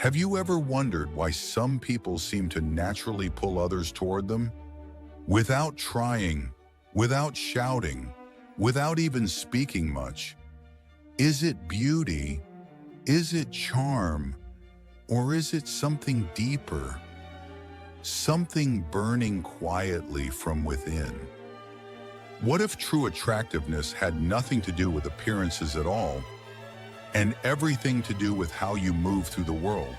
Have you ever wondered why some people seem to naturally pull others toward them? Without trying, without shouting, without even speaking much? Is it beauty? Is it charm? Or is it something deeper? Something burning quietly from within? What if true attractiveness had nothing to do with appearances at all, and everything to do with how you move through the world?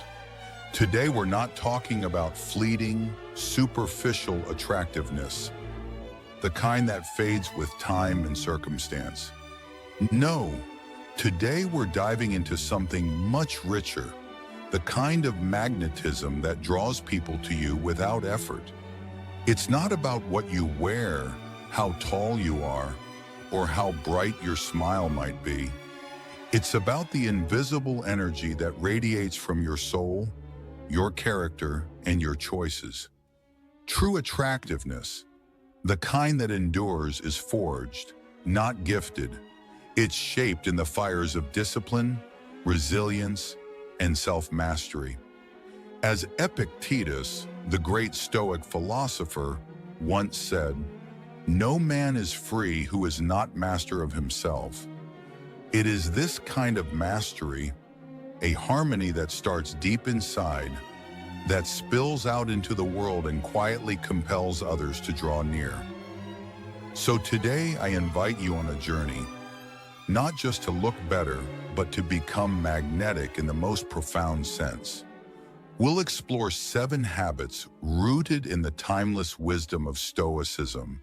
Today, we're not talking about fleeting, superficial attractiveness, the kind that fades with time and circumstance. No, today we're diving into something much richer, the kind of magnetism that draws people to you without effort. It's not about what you wear, how tall you are, or how bright your smile might be. It's about the invisible energy that radiates from your soul, your character, and your choices. True attractiveness, the kind that endures, is forged, not gifted. It's shaped in the fires of discipline, resilience, and self-mastery. As Epictetus, the great Stoic philosopher, once said, "No man is free who is not master of himself." It is this kind of mastery, a harmony that starts deep inside, that spills out into the world and quietly compels others to draw near. So today I invite you on a journey, not just to look better, but to become magnetic in the most profound sense. We'll explore 7 habits rooted in the timeless wisdom of Stoicism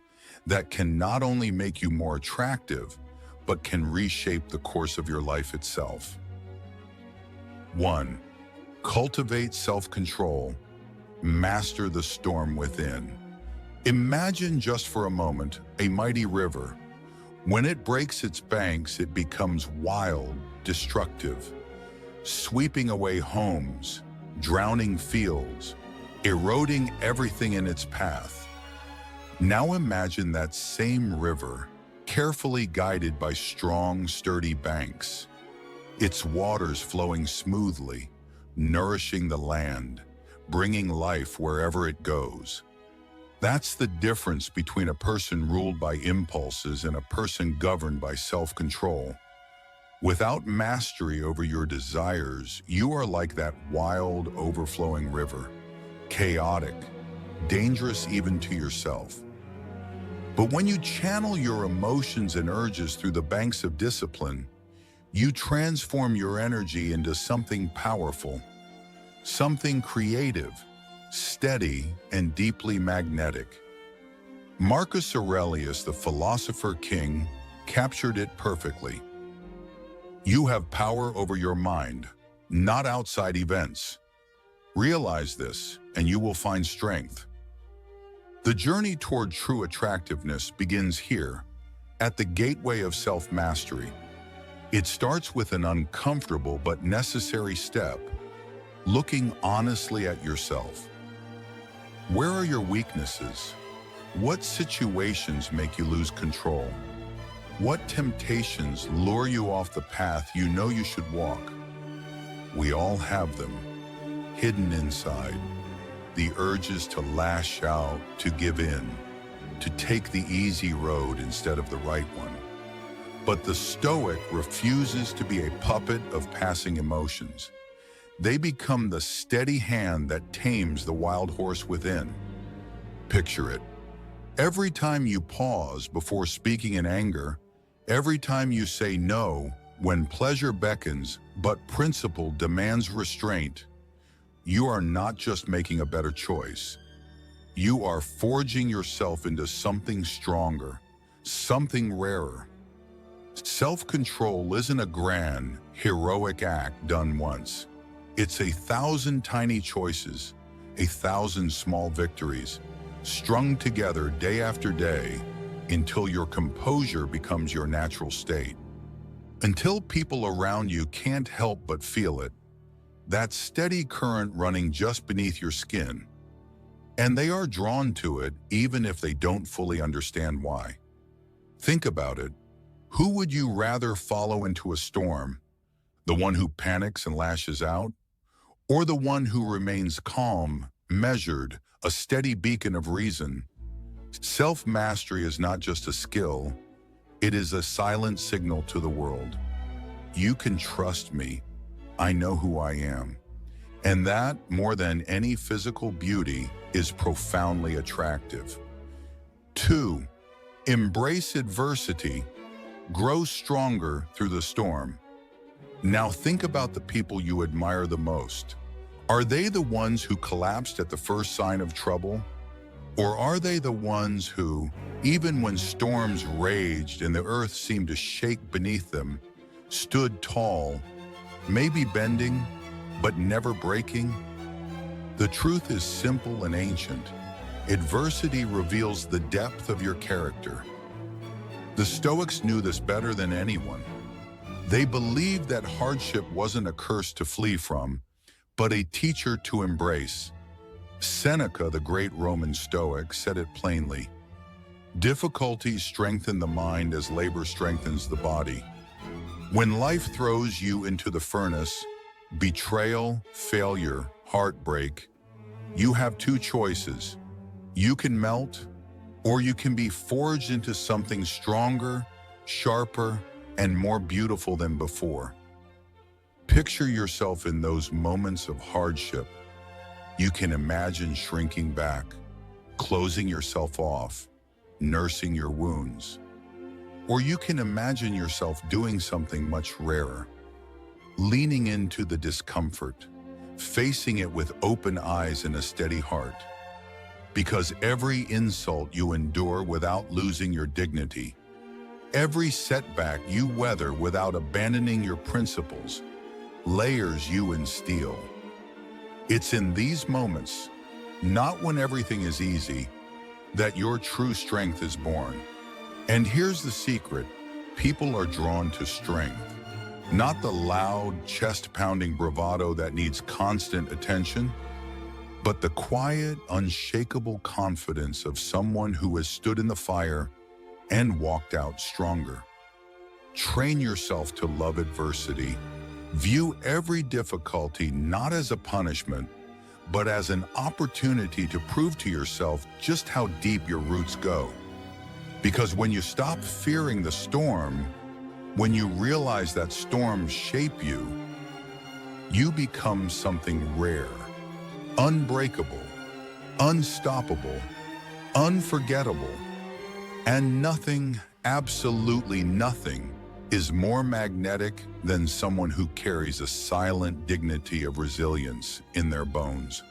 that can not only make you more attractive, but can reshape the course of your life itself. 1. Cultivate self-control. Master the storm within. Imagine just for a moment a mighty river. When it breaks its banks, it becomes wild, destructive, sweeping away homes, drowning fields, eroding everything in its path. Now imagine that same river, carefully guided by strong, sturdy banks, its waters flowing smoothly, nourishing the land, bringing life wherever it goes. That's the difference between a person ruled by impulses and a person governed by self-control. Without mastery over your desires, you are like that wild, overflowing river, chaotic, dangerous even to yourself. But when you channel your emotions and urges through the banks of discipline, you transform your energy into something powerful, something creative, steady, and deeply magnetic. Marcus Aurelius, the philosopher king, captured it perfectly. You have power over your mind, not outside events. Realize this, and you will find strength. The journey toward true attractiveness begins here, at the gateway of self-mastery. It starts with an uncomfortable but necessary step, looking honestly at yourself. Where are your weaknesses? What situations make you lose control? What temptations lure you off the path you know you should walk? We all have them, hidden inside. The urges to lash out, to give in, to take the easy road instead of the right one. But the Stoic refuses to be a puppet of passing emotions. They become the steady hand that tames the wild horse within. Picture it. Every time you pause before speaking in anger, every time you say no when pleasure beckons but principle demands restraint, you are not just making a better choice. You are forging yourself into something stronger, something rarer. Self-control isn't a grand, heroic act done once. It's 1,000 tiny choices, 1,000 small victories, strung together day after day until your composure becomes your natural state. Until people around you can't help but feel it, that steady current running just beneath your skin, and they are drawn to it even if they don't fully understand why. Think about it. Who would you rather follow into a storm? The one who panics and lashes out? or the one who remains calm, measured, a steady beacon of reason? Self-mastery is not just a skill, it is a silent signal to the world. You can trust me. I know who I am. And that, more than any physical beauty, is profoundly attractive. 2. Embrace adversity. Grow stronger through the storm. Now think about the people you admire the most. Are they the ones who collapsed at the first sign of trouble? Or are they the ones who, even when storms raged and the earth seemed to shake beneath them, stood tall, maybe bending, but never breaking? The truth is simple and ancient. Adversity reveals the depth of your character. The Stoics knew this better than anyone. They believed that hardship wasn't a curse to flee from, but a teacher to embrace. Seneca, the great Roman Stoic, said it plainly: difficulties strengthen the mind as labor strengthens the body. When life throws you into the furnace, betrayal, failure, heartbreak, you have two choices. You can melt, or you can be forged into something stronger, sharper, and more beautiful than before. Picture yourself in those moments of hardship. You can imagine shrinking back, closing yourself off, nursing your wounds. Or you can imagine yourself doing something much rarer, leaning into the discomfort, facing it with open eyes and a steady heart. Because every insult you endure without losing your dignity, every setback you weather without abandoning your principles, layers you in steel. It's in these moments, not when everything is easy, that your true strength is born. And here's the secret: people are drawn to strength, not the loud, chest-pounding bravado that needs constant attention, but the quiet, unshakable confidence of someone who has stood in the fire and walked out stronger. Train yourself to love adversity. View every difficulty not as a punishment, but as an opportunity to prove to yourself just how deep your roots go. Because when you stop fearing the storm, when you realize that storms shape you, you become something rare, unbreakable, unstoppable, unforgettable. And nothing, absolutely nothing, is more magnetic than someone who carries a silent dignity of resilience in their bones.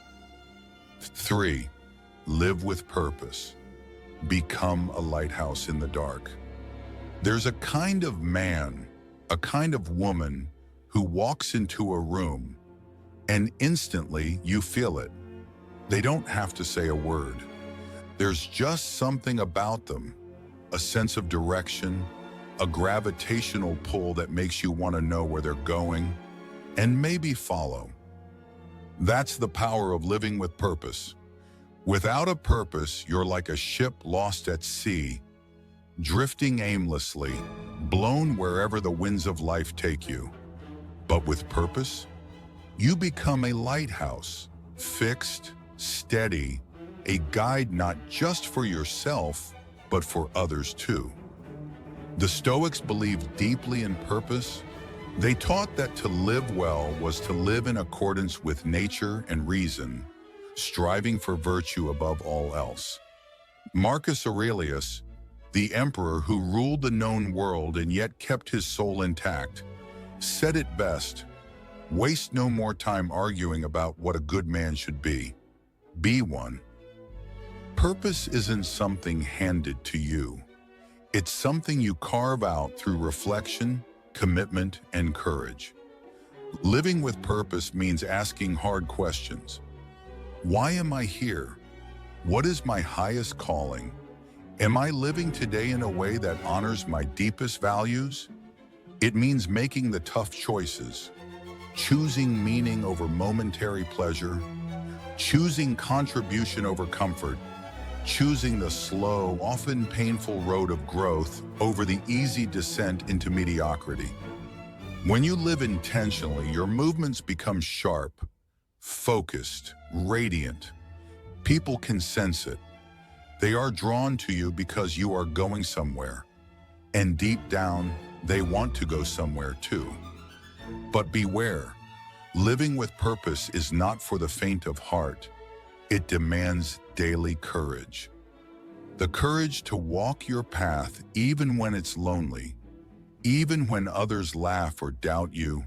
3. Live with purpose. Become a lighthouse in the dark. There's a kind of man, a kind of woman who walks into a room and instantly you feel it. They don't have to say a word. There's just something about them, a sense of direction, a gravitational pull that makes you want to know where they're going and maybe follow. That's the power of living with purpose. Without a purpose, you're like a ship lost at sea, drifting aimlessly, blown wherever the winds of life take you. But with purpose, you become a lighthouse, fixed, steady, a guide not just for yourself, but for others too. The Stoics believed deeply in purpose. They taught that to live well was to live in accordance with nature and reason, striving for virtue above all else. Marcus Aurelius, the emperor who ruled the known world and yet kept his soul intact, said it best: waste no more time arguing about what a good man should be. Be one. Purpose isn't something handed to you. It's something you carve out through reflection, commitment, and courage. Living with purpose means asking hard questions. Why am I here? What is my highest calling? Am I living today in a way that honors my deepest values? It means making the tough choices, choosing meaning over momentary pleasure, choosing contribution over comfort, choosing the slow, often painful road of growth over the easy descent into mediocrity. When you live intentionally, your movements become sharp, focused, radiant. People can sense it. They are drawn to you because you are going somewhere. And deep down, they want to go somewhere too. But beware, living with purpose is not for the faint of heart. It demands daily courage. The courage to walk your path even when it's lonely, even when others laugh or doubt you.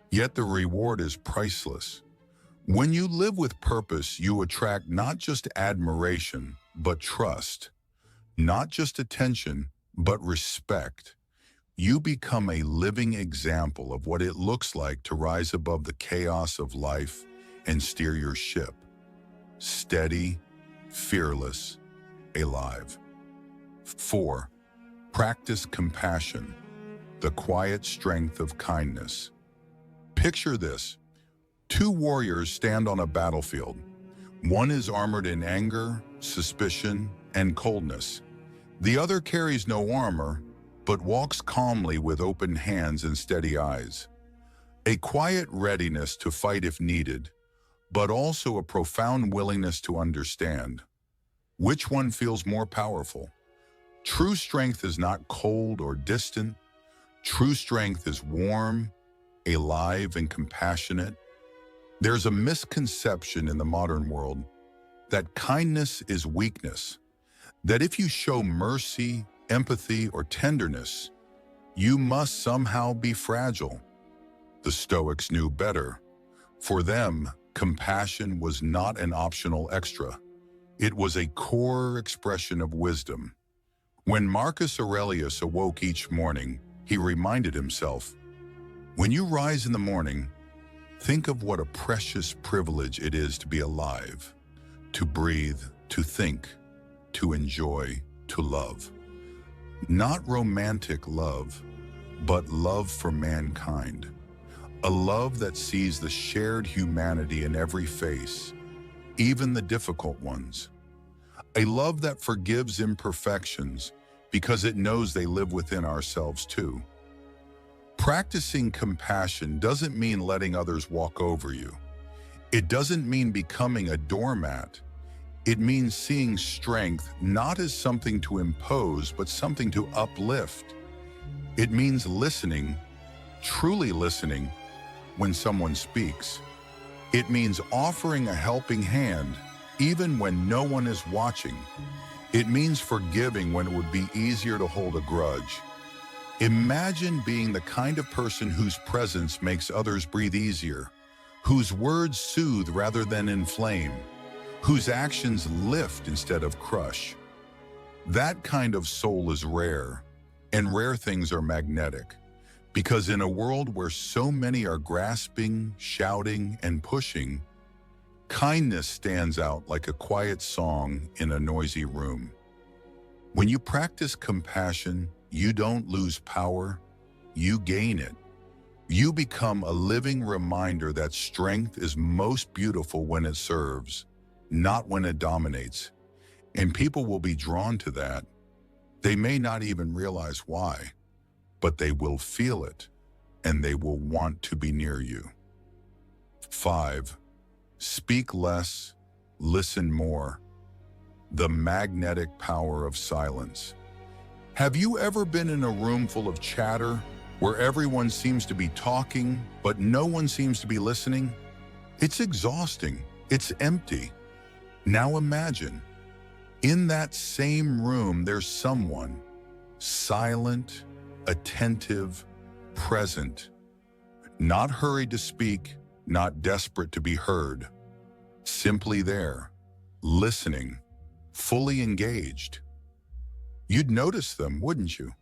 Yet the reward is priceless. When you live with purpose, you attract not just admiration, but trust. Not just attention, but respect. You become a living example of what it looks like to rise above the chaos of life and steer your ship. Steady, fearless, alive. 4. Practice compassion, the quiet strength of kindness. Picture this. 2 warriors stand on a battlefield. One is armored in anger, suspicion, and coldness. The other carries no armor, but walks calmly with open hands and steady eyes. A quiet readiness to fight if needed, but also a profound willingness to understand. Which one feels more powerful? True strength is not cold or distant. True strength is warm, alive, and compassionate. There's a misconception in the modern world that kindness is weakness, that if you show mercy, empathy, or tenderness, you must somehow be fragile. The Stoics knew better. For them, compassion was not an optional extra. It was a core expression of wisdom. When Marcus Aurelius awoke each morning, he reminded himself, "When you rise in the morning, think of what a precious privilege it is to be alive, to breathe, to think, to enjoy, to love." Not romantic love, but love for mankind. A love that sees the shared humanity in every face, even the difficult ones. A love that forgives imperfections because it knows they live within ourselves too. Practicing compassion doesn't mean letting others walk over you. It doesn't mean becoming a doormat. It means seeing strength not as something to impose, but something to uplift. It means listening, truly listening, when someone speaks. It means offering a helping hand, even when no one is watching. It means forgiving when it would be easier to hold a grudge. Imagine being the kind of person whose presence makes others breathe easier, whose words soothe rather than inflame, whose actions lift instead of crush. That kind of soul is rare, and rare things are magnetic, because in a world where so many are grasping, shouting, and pushing, kindness stands out like a quiet song in a noisy room. When you practice compassion, you don't lose power, you gain it. You become a living reminder that strength is most beautiful when it serves, not when it dominates. And people will be drawn to that. They may not even realize why, but they will feel it, and they will want to be near you. 5. Speak less, listen more. The magnetic power of silence. Have you ever been in a room full of chatter, where everyone seems to be talking, but no one seems to be listening? It's exhausting. It's empty. Now imagine, in that same room, there's someone silent, attentive, present, not hurried to speak, not desperate to be heard, simply there, listening, fully engaged. You'd notice them, wouldn't you?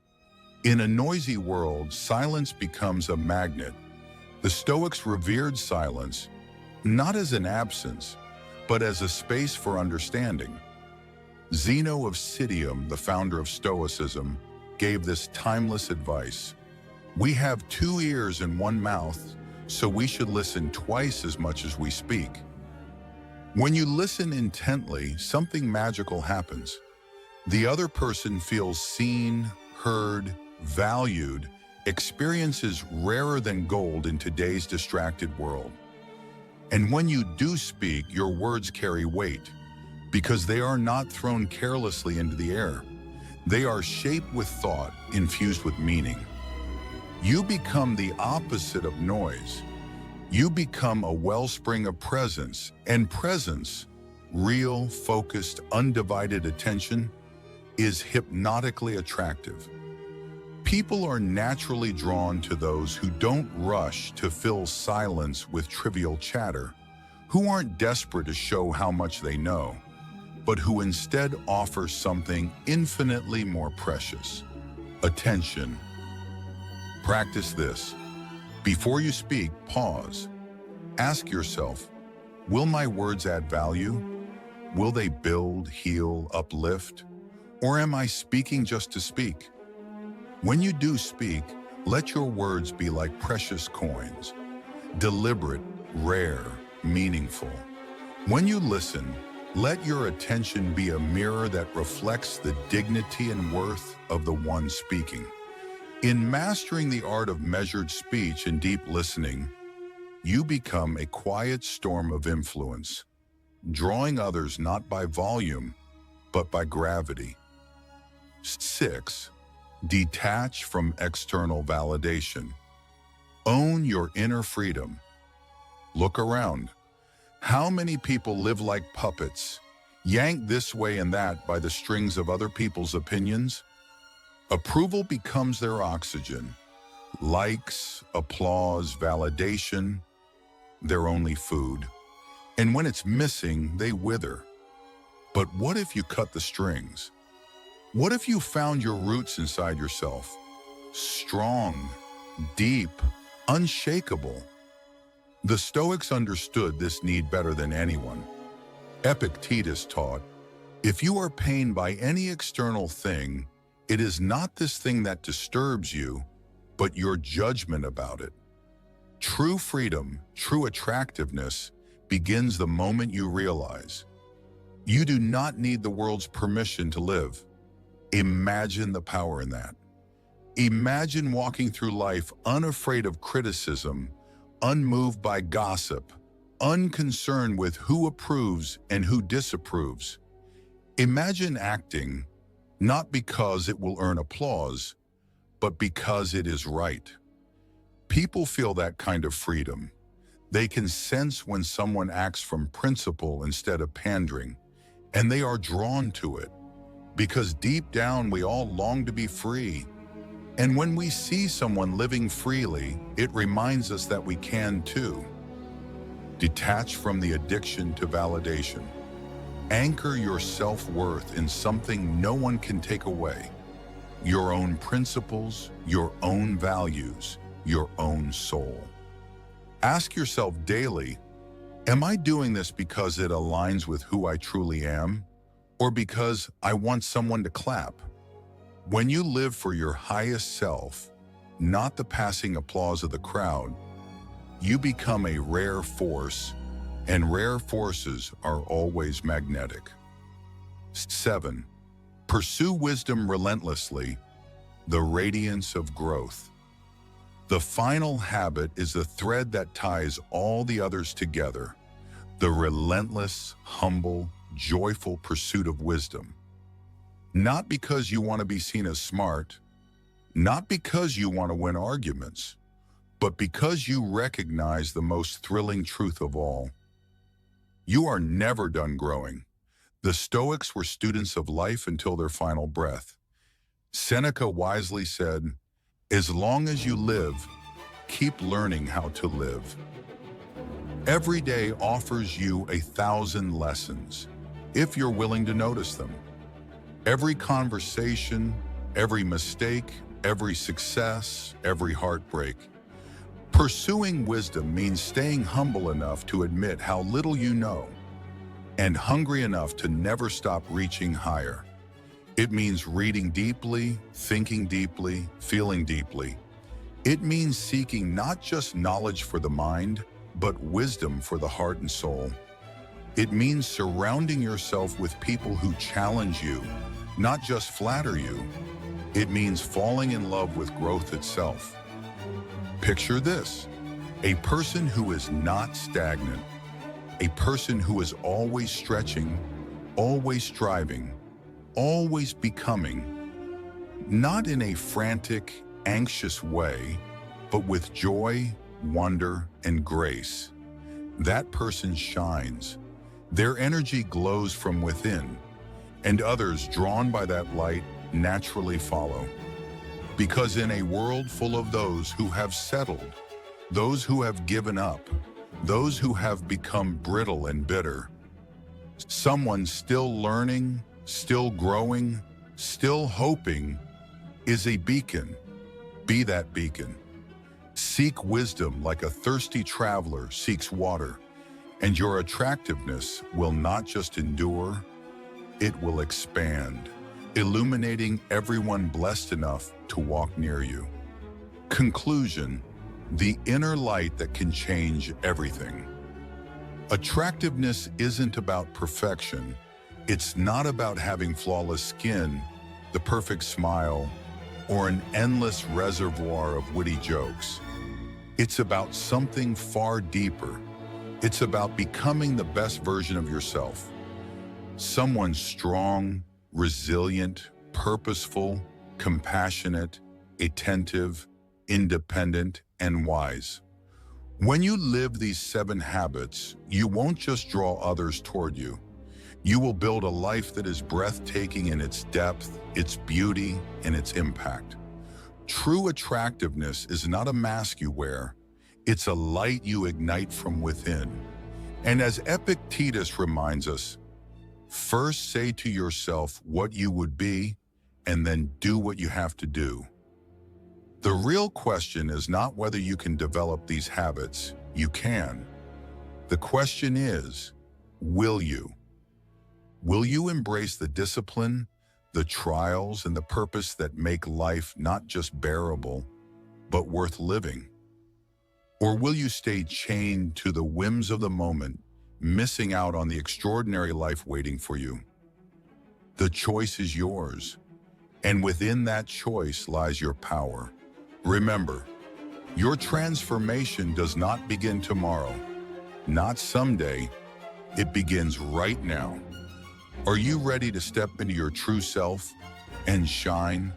In a noisy world, silence becomes a magnet. The Stoics revered silence, not as an absence, but as a space for understanding. Zeno of Citium, the founder of Stoicism, gave this timeless advice. We have 2 ears and 1 mouth, so we should listen twice as much as we speak. When you listen intently, something magical happens. The other person feels seen, heard, valued, experiences rarer than gold in today's distracted world. And when you do speak, your words carry weight because they are not thrown carelessly into the air. They are shaped with thought, infused with meaning. You become the opposite of noise. You become a wellspring of presence, and presence, real, focused, undivided attention, is hypnotically attractive. People are naturally drawn to those who don't rush to fill silence with trivial chatter, who aren't desperate to show how much they know, but who instead offer something infinitely more precious: attention. Practice this. Before you speak, pause. Ask yourself, will my words add value? Will they build, heal, uplift? Or am I speaking just to speak? When you do speak, let your words be like precious coins, deliberate, rare, meaningful. When you listen, let your attention be a mirror that reflects the dignity and worth of the one speaking. In mastering the art of measured speech and deep listening, you become a quiet storm of influence, drawing others not by volume, but by gravity. 6. Detach from external validation. Own your inner freedom. Look around. How many people live like puppets, yanked this way and that by the strings of other people's opinions? Approval becomes their oxygen. Likes, applause, validation, their only food. And when it's missing, they wither. But what if you cut the strings? What if you found your roots inside yourself? Strong, deep, unshakable. The Stoics understood this need better than anyone. Epictetus taught, if you are pained by any external thing, it is not this thing that disturbs you, but your judgment about it. True freedom, true attractiveness, begins the moment you realize you do not need the world's permission to live. Imagine the power in that. Imagine walking through life unafraid of criticism, unmoved by gossip, unconcerned with who approves and who disapproves. Imagine acting not because it will earn applause, but because it is right. People feel that kind of freedom. They can sense when someone acts from principle instead of pandering, and they are drawn to it, because deep down we all long to be free. And when we see someone living freely, it reminds us that we can too. Detach from the addiction to validation. Anchor your self-worth in something no one can take away. Your own principles, your own values, your own soul. Ask yourself daily, am I doing this because it aligns with who I truly am, or because I want someone to clap? When you live for your highest self, not the passing applause of the crowd, you become a rare force, and rare forces are always magnetic. 7. Pursue wisdom relentlessly, the radiance of growth. The final habit is the thread that ties all the others together, the relentless, humble, joyful pursuit of wisdom. Not because you want to be seen as smart, not because you want to win arguments, but because you recognize the most thrilling truth of all. You are never done growing. The Stoics were students of life until their final breath. Seneca wisely said, as long as you live, keep learning how to live. Every day offers you 1,000 lessons, if you're willing to notice them. Every conversation, every mistake, every success, every heartbreak. Pursuing wisdom means staying humble enough to admit how little you know, and hungry enough to never stop reaching higher. It means reading deeply, thinking deeply, feeling deeply. It means seeking not just knowledge for the mind, but wisdom for the heart and soul. It means surrounding yourself with people who challenge you, not just flatter you. It means falling in love with growth itself. Picture this, a person who is not stagnant, a person who is always stretching, always striving, always becoming, not in a frantic, anxious way, but with joy, wonder, and grace. That person shines. Their energy glows from within, and others drawn by that light naturally follow. Because in a world full of those who have settled, those who have given up, those who have become brittle and bitter, someone still learning, still growing, still hoping is a beacon. Be that beacon. Seek wisdom like a thirsty traveler seeks water, and your attractiveness will not just endure, it will expand, illuminating everyone blessed enough to walk near you. Conclusion: the inner light that can change everything. Attractiveness isn't about perfection. It's not about having flawless skin, the perfect smile, or an endless reservoir of witty jokes. It's about something far deeper. It's about becoming the best version of yourself. Someone strong, resilient, purposeful, compassionate, attentive, independent, and wise. When you live these 7 habits, you won't just draw others toward you. You will build a life that is breathtaking in its depth, its beauty, and its impact. True attractiveness is not a mask you wear. It's a light you ignite from within. And as Epictetus reminds us, first say to yourself what you would be, and then do what you have to do. The real question is not whether you can develop these habits. You can. The question is, will you? Will you embrace the discipline, the trials, and the purpose that make life not just bearable, but worth living? Or will you stay chained to the whims of the moment, missing out on the extraordinary life waiting for you? The choice is yours, and within that choice lies your power. Remember, your transformation does not begin tomorrow, not someday. It begins right now. Are you ready to step into your true self and shine?